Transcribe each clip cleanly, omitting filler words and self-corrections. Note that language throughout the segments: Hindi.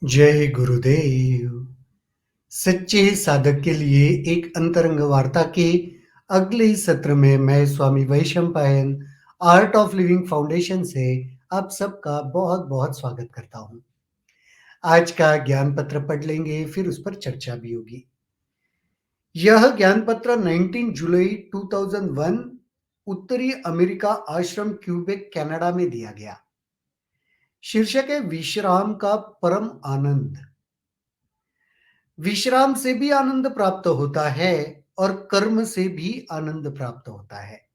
जय गुरुदेव। सच्चे साधक के लिए एक अंतरंग वार्ता के अगले ही सत्र में मैं Swami Vaishampayan art of living foundation से आप सबका बहुत बहुत स्वागत करता हूँ। आज का ज्ञान पत्र पढ़ लेंगे, फिर उस पर चर्चा भी होगी। यह ज्ञान पत्र 19 जुलाई 2001 उत्तरी अमेरिका आश्रम क्यूबेक कनाडा में दिया गया। शीर्षक है विश्राम का परम आनंद। विश्राम से भी आनंद प्राप्त होता है और कर्म से भी आनंद प्राप्त होता है।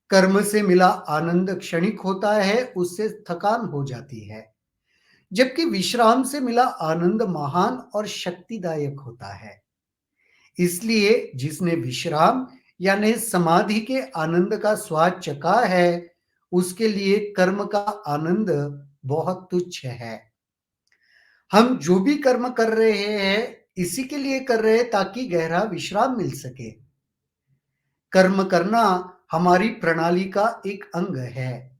कर्म से मिला आनंद क्षणिक होता है, उससे थकान हो जाती है, जबकि विश्राम से मिला आनंद महान और शक्तिदायक होता है। इसलिए जिसने विश्राम यानी समाधि के आनंद का स्वाद चखा है, उसके लिए कर्म का आनंद बहुत तुच्छ है। हम जो भी कर्म कर रहे हैं, इसी के लिए कर रहे हैं ताकि गहरा विश्राम मिल सके। कर्म करना हमारी प्रणाली का एक अंग है,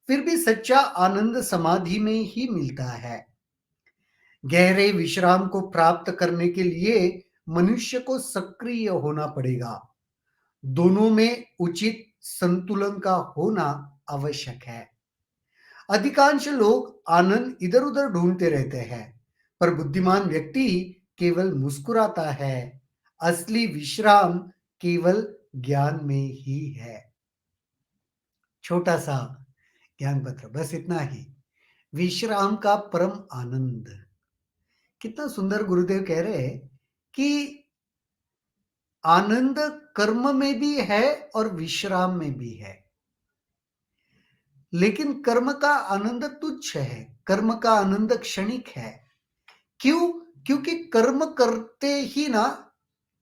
फिर भी सच्चा आनंद समाधि में ही मिलता है। गहरे विश्राम को प्राप्त करने के लिए मनुष्य को सक्रिय होना पड़ेगा। दोनों में उचित संतुलन का होना आवश्यक है। अधिकांश लोग आनंद इधर-उधर ढूंढते रहते हैं, पर बुद्धिमान व्यक्ति केवल मुस्कुराता है। असली विश्राम केवल ज्ञान में ही है। छोटा सा ज्ञान पत्र, बस इतना ही। विश्राम का परम आनंद। कितना सुंदर गुरुदेव कह रहे हैं कि आनंद कर्म में भी है और विश्राम में भी है। लेकिन कर्म का आनंद तुच्छ है, कर्म का आनंद क्षणिक है। क्यों? क्योंकि कर्म करते ही ना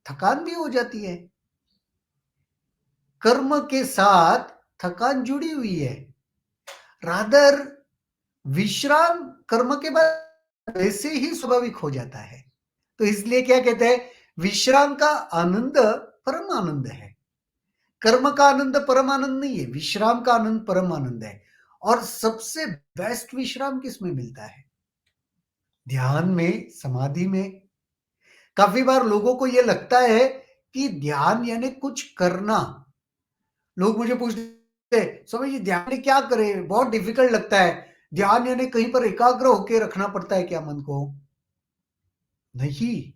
थकान भी हो जाती है। कर्म के साथ थकान जुड़ी हुई है। रादर विश्राम कर्म के बाद वैसे ही स्वाभाविक हो जाता है। तो इसलिए क्या कहते हैं, विश्राम का आनंद परम आनंद है। कर्म का आनंद परम आनंद नहीं है, विश्राम का आनंद परम आनंद है। और सबसे बेस्ट विश्राम किसमें मिलता है? ध्यान में, समाधि में। काफी बार लोगों को यह लगता है कि ध्यान यानी कुछ करना। लोग मुझे पूछते हैं, स्वामी जी ध्यान में क्या करें, बहुत डिफिकल्ट लगता है। ध्यान यानी कहीं पर एकाग्र होकर रखना पड़ता है क्या मन को? नहीं।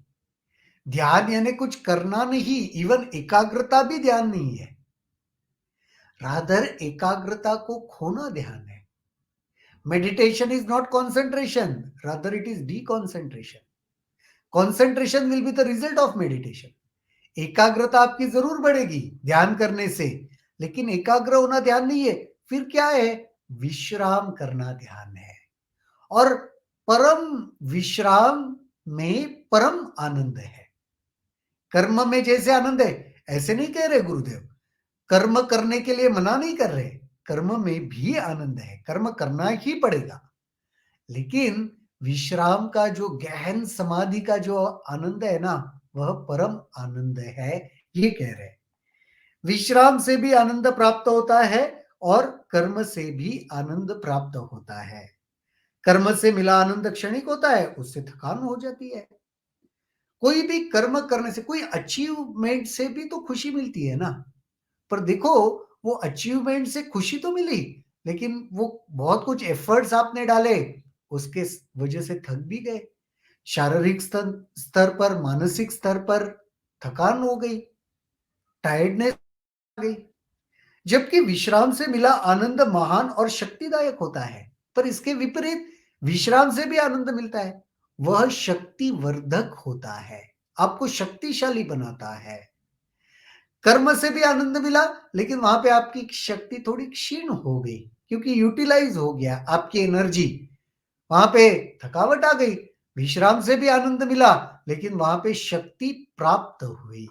ध्यान यानी कुछ करना नहीं, इवन एकाग्रता भी ध्यान नहीं है। रादर एकाग्रता को खोना ध्यान है। Meditation is not concentration, rather it is deconcentration. Concentration will be the result of meditation. एकाग्रता आपकी जरूर बढ़ेगी ध्यान करने से, लेकिन एकाग्र होना ध्यान नहीं है। फिर क्या है? विश्राम करना ध्यान है। और परम विश्राम में परम आनंद है। कर्म में जैसे आनंद है, ऐसे नहीं कह रहे गुरुदेव। कर्म करने के लिए मना नहीं कर रहे, कर्म में भी आनंद है, कर्म करना ही पड़ेगा। लेकिन विश्राम का जो गहन समाधि का जो आनंद है ना, वह परम आनंद है, ये कह रहे हैं। विश्राम से भी आनंद प्राप्त होता है और कर्म से भी आनंद प्राप्त होता है। कर्म से मिला आनंद क्षणिक होता है, उससे थकान हो जाती है। कोई भी कर्म करने से, कोई अचीवमेंट से भी तो खुशी मिलती है ना। पर देखो, वो अचीवमेंट से खुशी तो मिली, लेकिन वो बहुत कुछ एफर्ट्स आपने डाले, उसके वजह से थक भी गए। शारीरिक स्तर स्तर पर, मानसिक स्तर पर थकान हो गई, टायर्डनेस आ गई। जबकि विश्राम से मिला आनंद महान और शक्तिदायक होता है। पर इसके विपरीत विश्राम से भी आनंद मिलता है, वह शक्तिवर्धक होता है, आपको शक्तिशाली बनाता है। कर्म से भी आनंद मिला, लेकिन वहां पे आपकी शक्ति थोड़ी क्षीण हो गई, क्योंकि यूटिलाइज हो गया आपकी एनर्जी, वहां पे थकावट आ गई। विश्राम से भी आनंद मिला, लेकिन वहां पे शक्ति प्राप्त हुई।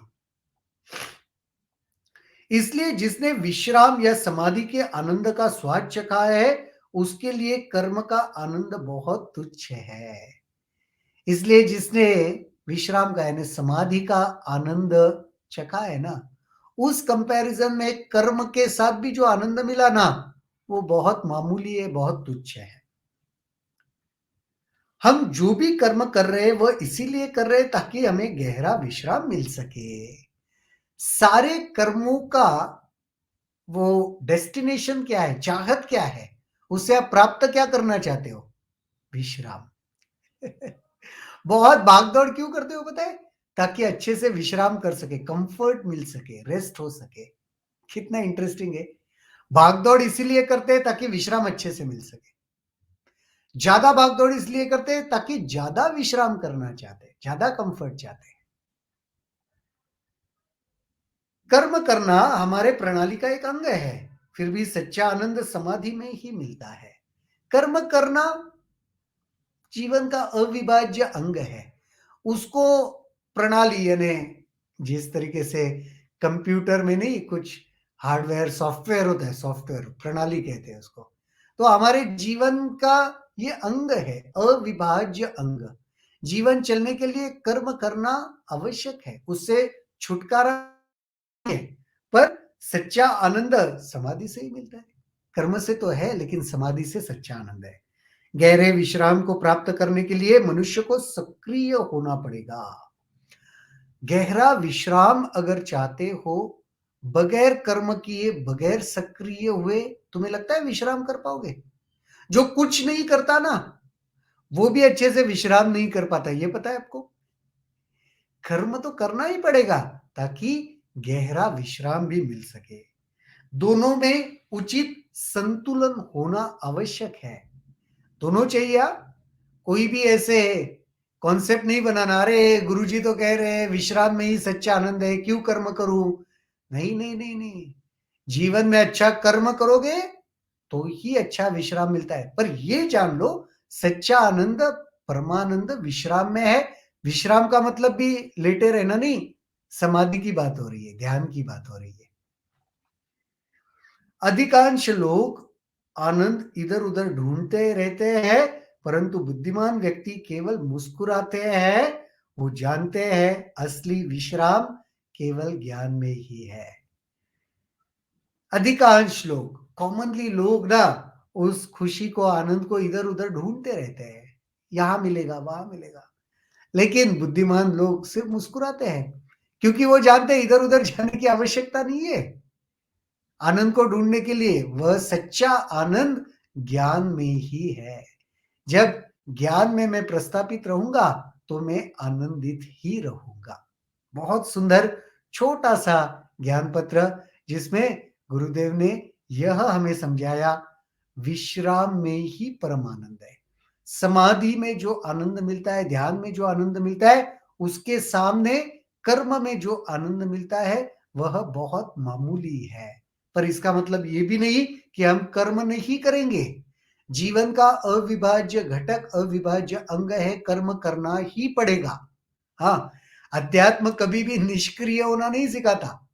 इसलिए जिसने विश्राम या समाधि के आनंद का स्वाद चखा है, उसके लिए कर्म का आनंद बहुत तुच्छ है। इसलिए जिसने विश्राम का यानी समाधि का आनंद चखा है ना, उस कंपैरिजन में कर्म के साथ भी जो आनंद मिला ना, वो बहुत मामूली है, बहुत तुच्छ है। हम जो भी कर्म कर रहे हैं वह इसीलिए कर रहे हैं ताकि हमें गहरा विश्राम मिल सके। सारे कर्मों का वो डेस्टिनेशन क्या है, चाहत क्या है, उससे आप प्राप्त क्या करना चाहते हो? विश्राम। बहुत भाग-दौड़ क्यों करते हो पता है? ताकि अच्छे से विश्राम कर सके, कंफर्ट मिल सके, रेस्ट हो सके। कितना इंटरेस्टिंग है। भाग-दौड़ इसीलिए करते हैं ताकि विश्राम अच्छे से मिल सके। ज्यादा भाग-दौड़ इसलिए करते हैं ताकि ज्यादा विश्राम करना चाहते हैं, ज्यादा कंफर्ट चाहते हैं। कर्म करना हमारे प्रणाली का एक अंग है, फिर भी सच्चा आनंद समाधि में ही मिलता है। कर्म करना जीवन का अविभाज्य अंग है। उसको प्रणाली यानी जिस तरीके से कंप्यूटर में नहीं कुछ हार्डवेयर सॉफ्टवेयर होता है, सॉफ्टवेयर प्रणाली कहते हैं उसको। तो हमारे जीवन का ये अंग है, अविभाज्य अंग। जीवन चलने के लिए कर्म करना आवश्यक है, उससे छुटकारा है। पर सच्चा आनंद समाधि से ही मिलता है। कर्म से तो है लेकिन समाधि से सच्चा आनंद है। गहरे विश्राम को प्राप्त करने के लिए मनुष्य को सक्रिय होना पड़ेगा। गहरा विश्राम अगर चाहते हो, बगैर कर्म किए, बगैर सक्रिय हुए, तुम्हें लगता है विश्राम कर पाओगे? जो कुछ नहीं करता ना, वो भी अच्छे से विश्राम नहीं कर पाता, ये पता है आपको? कर्म तो करना ही पड़ेगा ताकि गहरा विश्राम भी मिल सके। दोनों में उचित संतुलन होना आवश्यक है। दोनों चाहिए। कोई भी ऐसे कॉन्सेप्ट नहीं बनाना, अरे गुरुजी तो कह रहे हैं विश्राम में ही सच्चा आनंद है, क्यों कर्म करूं? नहीं नहीं नहीं नहीं, जीवन में अच्छा कर्म करोगे तो ही अच्छा विश्राम मिलता है। पर ये जान लो, सच्चा आनंद, परमानंद विश्राम में है। विश्राम का मतलब भी लेटे रहना नहीं, समाधि की बात हो रही है, ध्यान की बात हो रही है। अधिकांश लोग आनंद इधर-उधर ढूँढते रहते हैं, परंतु बुद्धिमान व्यक्ति केवल मुस्कुराते हैं, वो जानते हैं असली विश्राम केवल ज्ञान में ही है। अधिकांश लोग, कॉमनली लोग ना उस खुशी को, आनंद को इधर-उधर ढूँढते रहते हैं। यहाँ मिलेगा, वहाँ मिलेगा। लेकिन बुद्धिमान लोग सिर्फ मुस्कुराते हैं, क्योंकि वो जानते हैं इधर-उधर जाने की आवश्यकता नहीं है। आनंद को ढूंढने के लिए वह सच्चा आनंद ज्ञान में ही है। जब ज्ञान में मैं प्रस्थापित रहूंगा तो मैं आनंदित ही रहूंगा। बहुत सुंदर छोटा सा ज्ञान पत्र जिसमें गुरुदेव ने यह हमें समझाया, विश्राम में ही परम आनंद है। समाधि में जो आनंद मिलता है, ध्यान में जो आनंद मिलता है, उसके सामने कर्म में जो आनंद मिलता है वह बहुत मामूली है। पर इसका मतलब ये भी नहीं कि हम कर्म नहीं करेंगे। जीवन का अविभाज्य घटक, अविभाज्य अंग है, कर्म करना ही पड़ेगा। हाँ, अध्यात्म कभी भी निष्क्रिय होना नहीं सिखाता।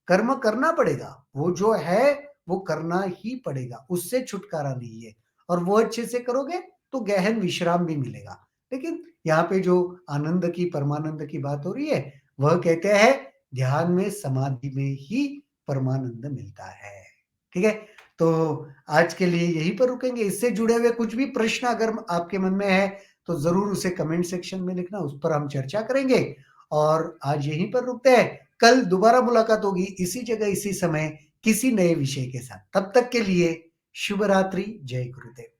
कर्म करना पड़ेगा, वो जो है वो करना ही पड़ेगा, उससे छुटकारा नहीं है। और वो अच्छे से करोगे तो गहन विश्राम भी मिलेगा। लेकिन यहाँ पे जो आनंद की, परमानंद की बात हो रही है, वह कहते हैं ध्यान में, समाधि में ही परमानंद मिलता है। ठीक है? तो आज के लिए यहीं पर रुकेंगे। इससे जुड़े हुए कुछ भी प्रश्न अगर आपके मन में है तो ज़रूर उसे कमेंट सेक्शन में लिखना, उस पर हम चर्चा करेंगे। और आज यहीं पर रुकते हैं। कल दोबारा मुलाकात होगी इसी जगह, इसी समय, किसी नए विषय के साथ। तब तक के लिए शुभ रात्रि, जय गुरुदेव।